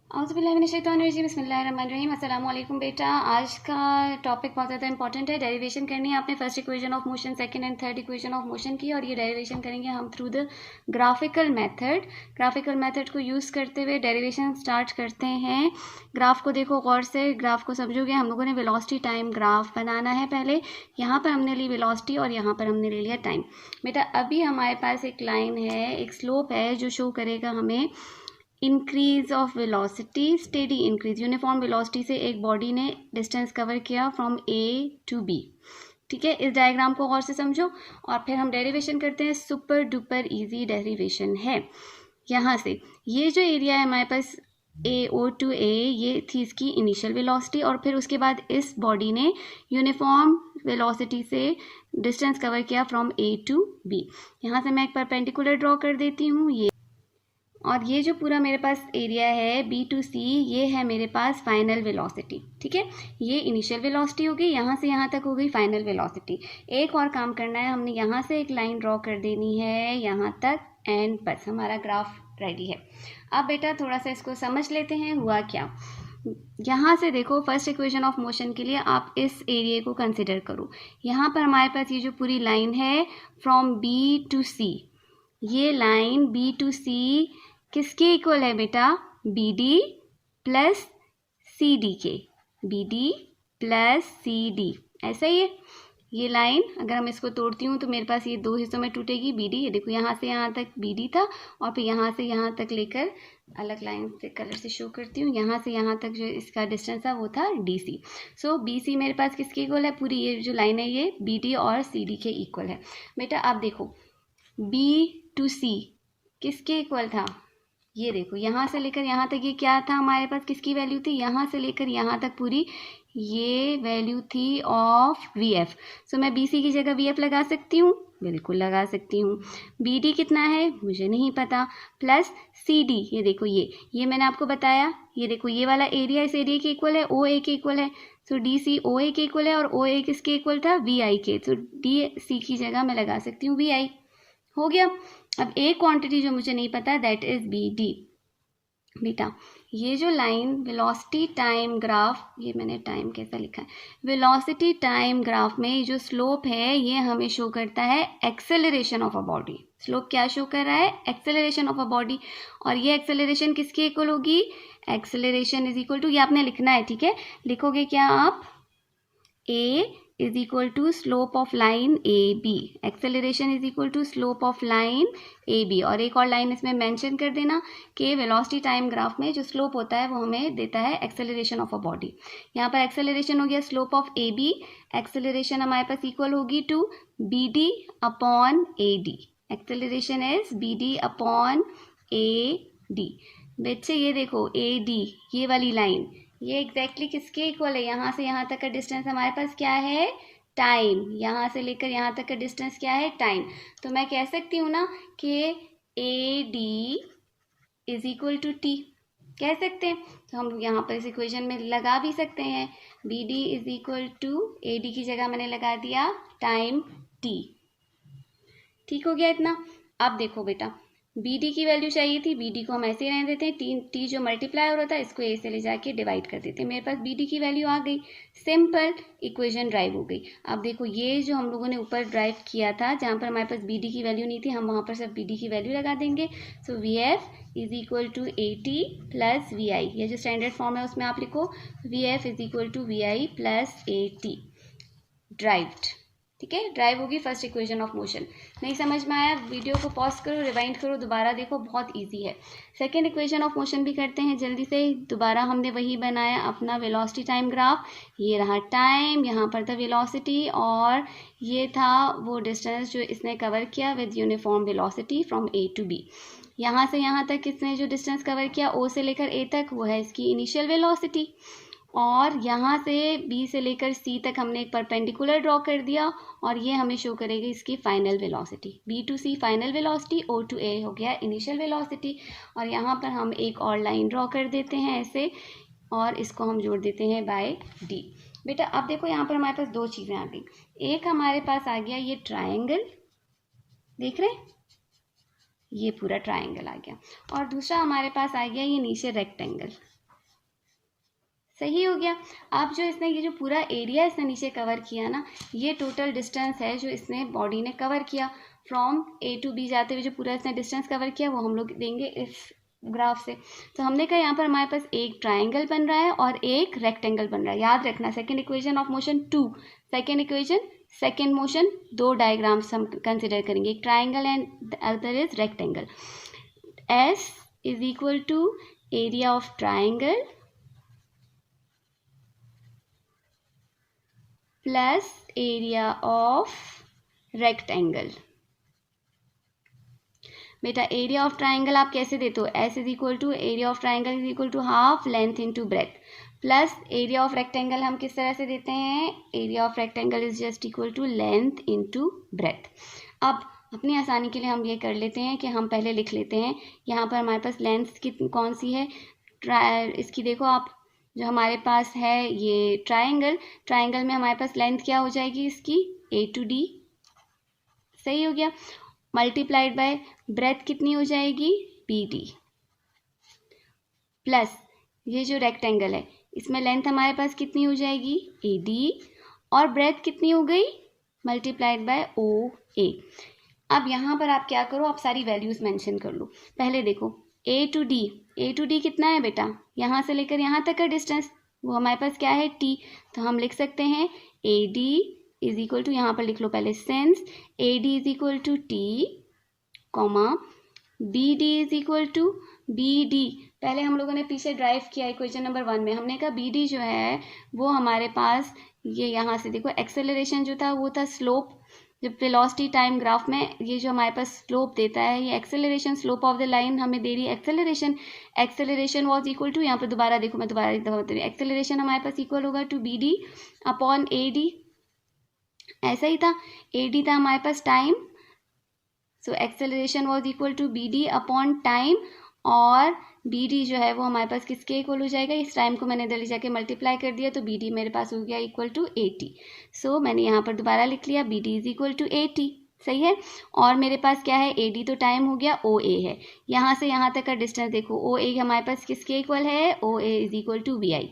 बिस्मिल्लाहिर्रहमानिर्रहीम। अस्सलाम वालेकुम बेटा। आज का टॉपिक बहुत ज़्यादा इंपॉर्टेंट है। डेरिवेशन करनी है आपने first equation of motion, second and third equation of motion की, और ये डेरिवेशन करेंगे हम through the graphical method. Graphical method को यूज़ करते हुए डेरिवेशन स्टार्ट करते हैं। ग्राफ को देखो गौर से, ग्राफ को समझोगे। हम लोगों ने वेलोसिटी टाइम ग्राफ बनाना है पहले। यहाँ पर हमने ली वेलोसिटी और यहाँ पर हमने ले लिया टाइम। बेटा अभी हमारे पास एक लाइन है, एक स्लोप है जो शो करेगा हमें increase of velocity, steady increase. Uniform velocity से एक बॉडी ने डिस्टेंस कवर किया फ्रॉम ए टू बी। ठीक है, इस डायग्राम को गौर से समझो और फिर हम डेरिवेशन करते हैं। सुपर डुपर इजी डेरिवेशन है। यहाँ से ये जो एरिया है हमारे पास ए ओ टू ए, ये थी इसकी इनिशियल वेलोसिटी, और फिर उसके बाद इस बॉडी ने यूनिफॉर्म वेलोसिटी से डिस्टेंस कवर किया फ्रॉम ए टू बी। यहाँ से मैं एक परपेंडिकुलर ड्रॉ कर देती हूँ ये, और ये जो पूरा मेरे पास एरिया है बी टू सी, ये है मेरे पास फाइनल वेलोसिटी। ठीक है, ये इनिशियल वेलोसिटी हो गई, यहाँ से यहाँ तक हो गई फाइनल वेलोसिटी। एक और काम करना है, हमने यहाँ से एक लाइन ड्रॉ कर देनी है यहाँ तक, एंड बस हमारा ग्राफ रेडी है। अब बेटा थोड़ा सा इसको समझ लेते हैं हुआ क्या। यहाँ से देखो, फर्स्ट इक्वेशन ऑफ मोशन के लिए आप इस एरिया को कंसिडर करो। यहाँ पर हमारे पास ये जो पूरी लाइन है फ्रॉम बी टू सी, ये लाइन बी टू सी किसके इक्वल है बेटा? B D plus C D के। B D plus C D, ऐसा ही है। ये लाइन अगर हम इसको तोड़ती हूँ तो मेरे पास ये दो हिस्सों में टूटेगी। बी डी, ये देखो यहाँ से यहाँ तक बी डी था, और फिर यहाँ से यहाँ तक लेकर अलग लाइन से कलर से शो करती हूँ, यहाँ से यहाँ तक जो इसका डिस्टेंस था वो था डी सी। सो बी सी मेरे पास किसके इक्वल है? पूरी ये जो लाइन है ये बी डी और सी डी के इक्वल है। बेटा आप देखो, बी टू सी किसके इक्वल था? ये देखो, यहाँ से लेकर यहाँ तक ये क्या था हमारे पास, किसकी वैल्यू थी? यहाँ से लेकर यहाँ तक पूरी ये वैल्यू थी ऑफ वी एफ। सो मैं बी सी की जगह वी एफ लगा सकती हूँ, बिल्कुल लगा सकती हूँ। बी डी कितना है मुझे नहीं पता, प्लस सी डी, ये देखो ये मैंने आपको बताया, ये देखो ये वाला एरिया इस एरिया के इक्वल है, ओ ए के इक्वल है। सो डी सी ओ ए के इक्वल है, और ओ ए किसके इक्वल था? वी आई के। सो डी सी की जगह मैं लगा सकती हूँ वी आई। हो गया। अब एक क्वांटिटी जो मुझे नहीं पता, दैट इज बी डी। बेटा ये जो लाइन वेलोसिटी टाइम ग्राफ, ये मैंने टाइम कैसा लिखा है, वेलोसिटी टाइम ग्राफ में जो स्लोप है ये हमें शो करता है acceleration of a body. Slope क्या शो कर रहा है? Acceleration of a body. और ये एक्सेलरेशन किसके इक्वल होगी? एक्सेलरेशन इज इक्वल टू, ये आपने लिखना है, ठीक है, लिखोगे क्या आप? ए is equal to slope of line AB, acceleration is equal to slope of line AB। और एक और लाइन इसमें मेंशन कर देना कि वेलोसिटी टाइम ग्राफ में जो स्लोप होता है वो हमें देता है एक्सेलरेशन ऑफ अ बॉडी। यहाँ पर एक्सेलरेशन हो गया स्लोप ऑफ AB, एक्सेलरेशन हमारे पास इक्वल होगी to BD upon AD। Acceleration is BD upon AD। बच्चे ये देखो AD, ये वाली लाइन, ये एग्जैक्टली किसके इक्वल है? यहाँ से यहाँ तक का डिस्टेंस हमारे पास क्या है? टाइम। यहाँ से लेकर यहाँ तक का डिस्टेंस क्या है? टाइम। तो मैं कह सकती हूँ ना कि A D is equal to T, कह सकते हैं। तो हम यहाँ पर इस इक्वेशन में लगा भी सकते हैं, B D is equal to A D की जगह मैंने लगा दिया टाइम टी। ठीक हो गया इतना। अब देखो बेटा, बी डी की वैल्यू चाहिए थी, बी डी को हम ऐसे ही रहने देते हैं, टी जो मल्टीप्लाई हो रहा था इसको ए से ले जाके डिवाइड कर देते हैं। मेरे पास बी डी की वैल्यू आ गई, सिंपल इक्वेशन ड्राइव हो गई। अब देखो ये जो हम लोगों ने ऊपर ड्राइव किया था, जहाँ पर हमारे पास बी डी की वैल्यू नहीं थी, हम वहाँ पर सिर्फ बी डी की वैल्यू लगा देंगे। So V F is equal to A T plus V I, ये जो स्टैंडर्ड फॉर्म है उसमें आप लिखो V F is equal to V I plus A T, derived. ठीक है, ड्राइव होगी फर्स्ट इक्वेशन ऑफ मोशन। नहीं समझ में आया, वीडियो को पॉज करो, रिवाइंड करो, दोबारा देखो, बहुत इजी है। सेकेंड इक्वेशन ऑफ मोशन भी करते हैं जल्दी से। दोबारा हमने वही बनाया अपना वेलोसिटी टाइम ग्राफ। ये रहा टाइम, यहाँ पर था वेलोसिटी, और ये था वो डिस्टेंस जो इसने कवर किया with uniform velocity from A to B. यहाँ से यहाँ तक इसने जो डिस्टेंस कवर किया ओ से लेकर ए तक, वो है इसकी इनिशियल वेलोसिटी। और यहाँ से बी से लेकर सी तक हमने एक परपेंडिकुलर ड्रॉ कर दिया, और ये हमें शो करेगी इसकी final velocity. B to C final velocity, O to A हो गया इनिशियल वेलोसिटी। और यहाँ पर हम एक और लाइन ड्रॉ कर देते हैं ऐसे, और इसको हम जोड़ देते हैं बाय डी। बेटा अब देखो यहाँ पर हमारे पास दो चीज़ें आ गई। एक हमारे पास आ गया ये ट्राइंगल, देख रहे हैं, ये पूरा ट्राइंगल आ गया, और दूसरा हमारे पास आ गया ये नीचे रेक्टेंगल। सही हो गया। अब जो इसने ये जो पूरा एरिया इसने नीचे कवर किया ना, ये टोटल डिस्टेंस है जो इसने बॉडी ने कवर किया फ्रॉम ए टू बी जाते हुए, जो पूरा इसने डिस्टेंस कवर किया वो हम लोग देंगे इस ग्राफ से। तो हमने कहा यहाँ पर हमारे पास एक ट्राइंगल बन रहा है और एक रेक्टेंगल बन रहा है। याद रखना second equation of motion 2, second equation second motion, दो डायग्राम्स हम कंसिडर करेंगे, एक triangle and other is rectangle. S is equal to area of triangle plus area of rectangle. बेटा एरिया ऑफ ट्राइंगल आप कैसे देते हो, S is equal to area of triangle is equal to half length into breadth, plus area of rectangle हम किस तरह से देते हैं, area of rectangle is just equal to length into breadth. अब अपनी आसानी के लिए हम ये कर लेते हैं कि हम पहले लिख लेते हैं यहाँ पर हमारे पास लेंथ कितनी कौन सी है, इसकी देखो आप, जो हमारे पास है ये ट्राइंगल, ट्राइंगल में हमारे पास लेंथ क्या हो जाएगी इसकी, A to D, सही हो गया, मल्टीप्लाइड बाय ब्रेथ कितनी हो जाएगी, BD, प्लस ये जो रेक्टेंगल है इसमें लेंथ हमारे पास कितनी हो जाएगी, AD, और ब्रेथ कितनी हो गई, मल्टीप्लाइड बाय OA। अब यहाँ पर आप क्या करो, आप सारी वैल्यूज मेंशन कर लो। पहले देखो A to D कितना है बेटा, यहाँ से लेकर यहाँ तक का डिस्टेंस वो हमारे पास क्या है, T, तो हम लिख सकते हैं AD इज इक्वल टू, यहाँ पर लिख लो पहले since, AD is equal to T, comma BD is equal to BD। पहले हम लोगों ने पीछे ड्राइव किया इक्वेशन नंबर 1 में, हमने कहा BD जो है वो हमारे पास ये यहाँ से देखो एक्सेलरेशन जो था वो था स्लोप, जब वेलोसिटी टाइम ग्राफ में ये जो हमारे पास स्लोप देता है ये acceleration, slope of the line हमें दे रही है acceleration, acceleration was equal to, यहाँ पर दोबारा देखो मैं दोबारा एक दफा बता रही हूँ, एक्सेलरेशन हमारे पास इक्वल होगा टू BD अपॉन AD, ऐसा ही था, AD था हमारे पास time, so acceleration was equal to BD upon time, और BD जो है वो हमारे पास किसके इक्वल हो जाएगा, इस टाइम को मैंने इधर ले जाके मल्टीप्लाई कर दिया तो BD मेरे पास हो गया इक्वल टू 80। सो मैंने यहाँ पर दोबारा लिख लिया BD इज इक्वल टू 80, सही है। और मेरे पास क्या है, AD तो टाइम हो गया, OA है, यहाँ से यहाँ तक का डिस्टेंस देखो, OA हमारे पास किसके इक्वल है, OA is equal to VI।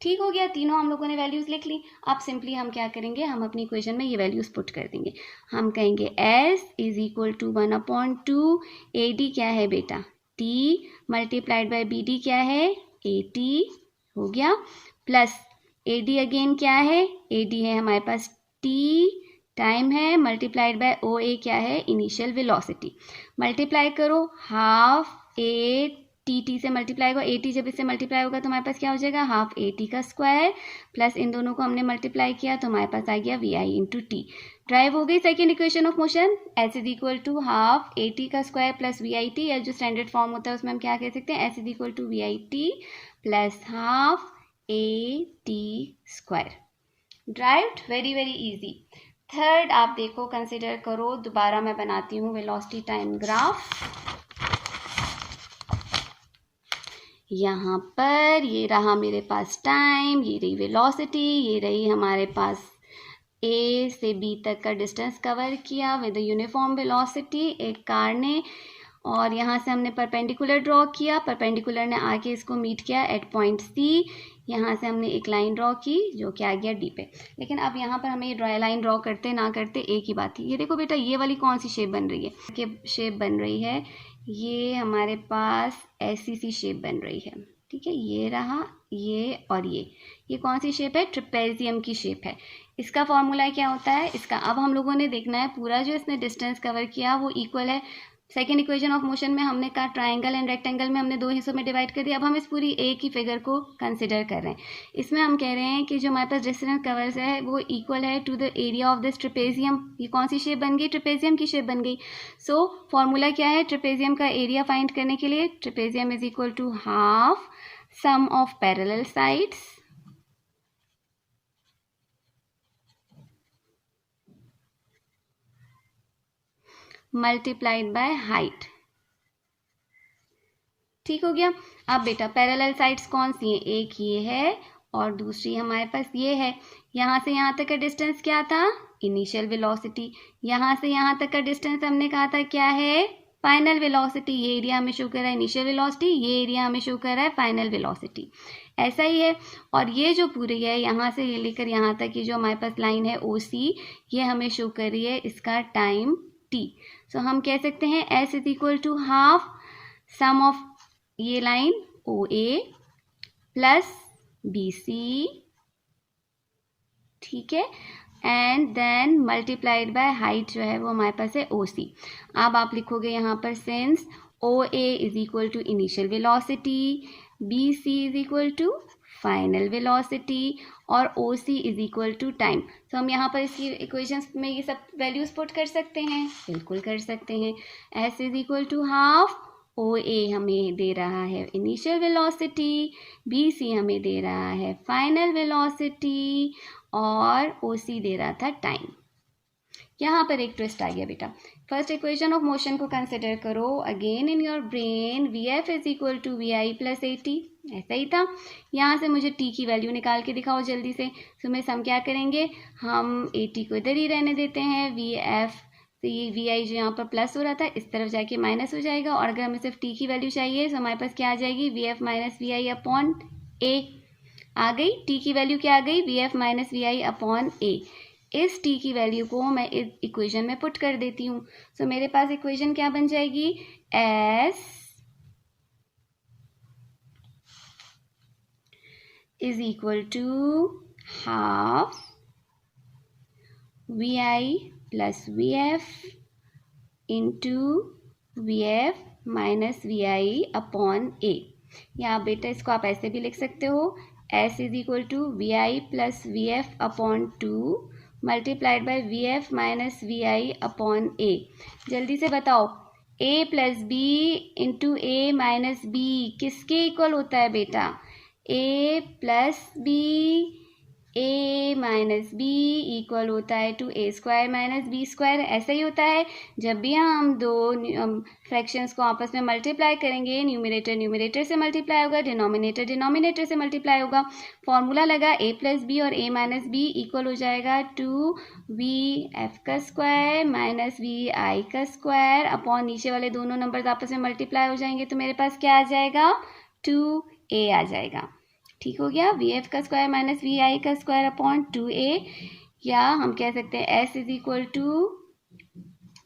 ठीक हो गया, तीनों हम लोगों ने वैल्यूज लिख ली। अब सिंपली हम क्या करेंगे, हम अपनी इक्वेशन में ये वैल्यूज पुट कर देंगे। हम कहेंगे S is equal to 1/2, AD क्या है बेटा T, मल्टीप्लाइड बाय BD क्या है 80, हो गया, प्लस AD अगेन क्या है, AD है हमारे पास T, टाइम है, मल्टीप्लाइड बाय OA क्या है, इनिशियल वेलोसिटी, मल्टीप्लाई करो हाफ AT से मल्टीप्लाई होगा, AT जब इससे मल्टीप्लाई होगा तो हमारे पास क्या हो जाएगा, हाफ AT का स्क्वायर, प्लस इन दोनों को हमने मल्टीप्लाई किया तो हमारे पास आ गया VI इंटू T। ड्राइव हो गई second equation of motion, S is equal to half AT का स्क्वायर प्लस VIT, या जो स्टैंडर्ड फॉर्म होता है उसमें हम क्या कह सकते हैं, S is equal to VIT plus half AT square. Derived, very very easy. Third आप देखो, कंसिडर करो, दोबारा मैं बनाती हूँ वेलोसिटी टाइम ग्राफ। यहाँ पर ये रहा मेरे पास टाइम, ये रही वेलोसिटी, ये रही हमारे पास A से B तक का डिस्टेंस कवर किया विद यूनिफॉर्म वेलोसिटी एक कार ने, और यहाँ से हमने परपेंडिकुलर ड्रॉ किया, परपेंडिकुलर ने आके इसको मीट किया एट पॉइंट C, यहाँ से हमने एक लाइन ड्रॉ की जो कि आ गया D पे। लेकिन अब यहाँ पर हमें ये लाइन ड्रॉ करते ना करते एक ही बात थी, ये देखो बेटा ये वाली कौन सी शेप बन रही है, कि शेप बन रही है, ये हमारे पास ऐसी सी शेप बन रही है, ठीक है, ये रहा ये और ये कौन सी शेप है, ट्रेपेजियम की शेप है। इसका फॉर्मूला क्या होता है इसका, अब हम लोगों ने देखना है पूरा जो इसने डिस्टेंस कवर किया वो इक्वल है। सेकेंड इक्वेशन ऑफ मोशन में हमने कहा ट्राइंगल एंड रेक्टेंगल में हमने दो हिस्सों में डिवाइड कर दिया। अब हम इस पूरी एक ही फिगर को कंसिडर कर रहे हैं। इसमें हम कह रहे हैं कि जो हमारे पास डिस्टेंस कवर्स है वो इक्वल है to the area of this trapezium. ये कौन सी शेप बन गई, ट्रेपेजियम की शेप बन गई। सो फॉर्मूला क्या है ट्रेपेजियम का एरिया फाइंड करने के लिए, trapezium is equal to half sum of parallel sides multiplied by height. ठीक हो गया। अब बेटा पैरेलल साइड्स कौन सी हैं, एक ये है और दूसरी हमारे पास ये है। यहाँ से यहाँ तक का डिस्टेंस क्या था, इनिशियल वेलोसिटी। यहाँ से यहाँ तक का डिस्टेंस हमने कहा था क्या है, फाइनल वेलोसिटी, ये एरिया हमें शो कर रहा है इनिशियल वेलोसिटी, ये एरिया हमें शो कर रहा है फाइनल वेलोसिटी। ऐसा ही है। और ये जो पूरी है यहाँ से ये लेकर यहाँ तक की जो हमारे पास लाइन है OC, ये हमें शो कर रही है इसका टाइम t। सो हम कह सकते हैं S is equal to half sum of ये लाइन OA प्लस BC, ठीक है, and then multiplied by height जो है वो हमारे पास है OC। अब आप लिखोगे यहाँ पर since OA is equal to initial velocity, BC is equal to final velocity और OC is equal to time. तो हम यहाँ पर इसकी इक्वेशंस में ये सब वैल्यूज पुट कर सकते हैं, बिल्कुल कर सकते हैं। S is equal to half OA हमें दे रहा है इनिशियल वेलोसिटी, BC हमें दे रहा है फाइनल वेलोसिटी और OC दे रहा था टाइम। यहाँ पर एक ट्विस्ट आ गया बेटा। फर्स्ट इक्वेशन ऑफ मोशन को कंसिडर करो, again in your brain VF is equal to VI plus AT, ऐसा ही था। यहाँ से मुझे T की वैल्यू निकाल के दिखाओ जल्दी से। तो मैं हम क्या करेंगे, हम AT को इधर ही रहने देते हैं, VF तो ये VI जो यहाँ पर प्लस हो रहा था इस तरफ जाके माइनस हो जाएगा, और अगर हमें सिर्फ T की वैल्यू चाहिए तो हमारे पास क्या आ जाएगी, VF minus VI upon A आ गई। T की वैल्यू क्या आ गई, VF minus VI upon A। इस T की वैल्यू को मैं इस इक्वेशन में पुट कर देती हूँ। सो मेरे पास इक्वेशन क्या बन जाएगी, S is equal to half VI plus VF into VF minus VI upon A। या बेटा इसको आप ऐसे भी लिख सकते हो, S is equal to VI plus VF upon 2 multiplied by VF minus VI upon A। जल्दी से बताओ, A plus B into A minus B किसके इक्वल होता है बेटा, A plus B A minus B equal होता है to A square minus B square. ऐसा ही होता है जब भी हम दो फ्रैक्शंस को आपस में मल्टीप्लाई करेंगे, न्यूमरेटर न्यूमरेटर से मल्टीप्लाई होगा, डिनोमिनेटर डिनोमिनेटर से मल्टीप्लाई होगा। फॉर्मूला लगा A प्लस बी और A माइनस बी इक्वल हो जाएगा टू VF का स्क्वायर माइनस VI का स्क्वायर अपॉन नीचे वाले दोनों नंबर्स आपस में मल्टीप्लाई हो जाएंगे तो मेरे पास क्या आ जाएगा, 2A आ जाएगा। ठीक हो गया, VF का स्क्वायर माइनस VI का स्क्वायर अपॉन 2A, या हम कह सकते हैं S is equal to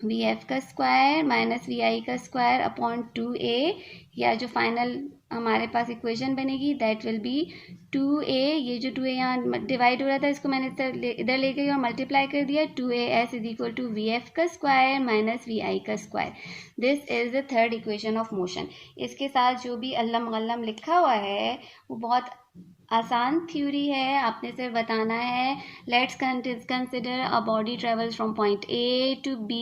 VF का स्क्वायर माइनस VI का स्क्वायर अपॉन 2A, या जो फाइनल हमारे पास इक्वेशन बनेगी दैट विल बी 2A। ये जो 2A यहाँ डिवाइड हो रहा था इसको मैंने इधर ले गई और मल्टीप्लाई कर दिया, 2AS is equal to VF का स्क्वायर माइनस VI का square. This is the third equation of motion. इसके साथ जो भी अल्लम गल्लम लिखा हुआ है वो बहुत आसान थ्योरी है, आपने सिर्फ बताना है let's consider a body travels from point A to B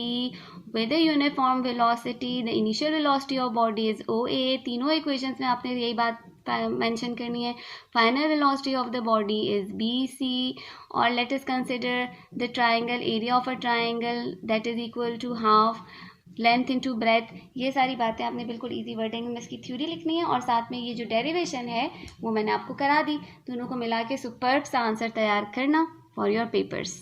with a uniform velocity, the initial velocity of body is OA। तीनों इक्वेशंस में आपने यही बात मेंशन करनी है। Final velocity of the body is BC, और let us consider the triangle area of a triangle that is equal to half length into breadth. ये सारी बातें आपने बिल्कुल इजी वर्डिंग में इसकी थ्योरी लिखनी है, और साथ में ये जो डेरिवेशन है वो मैंने आपको करा दी। दोनों को मिला के सुपर्ब सा आंसर तैयार करना फॉर योर पेपर्स।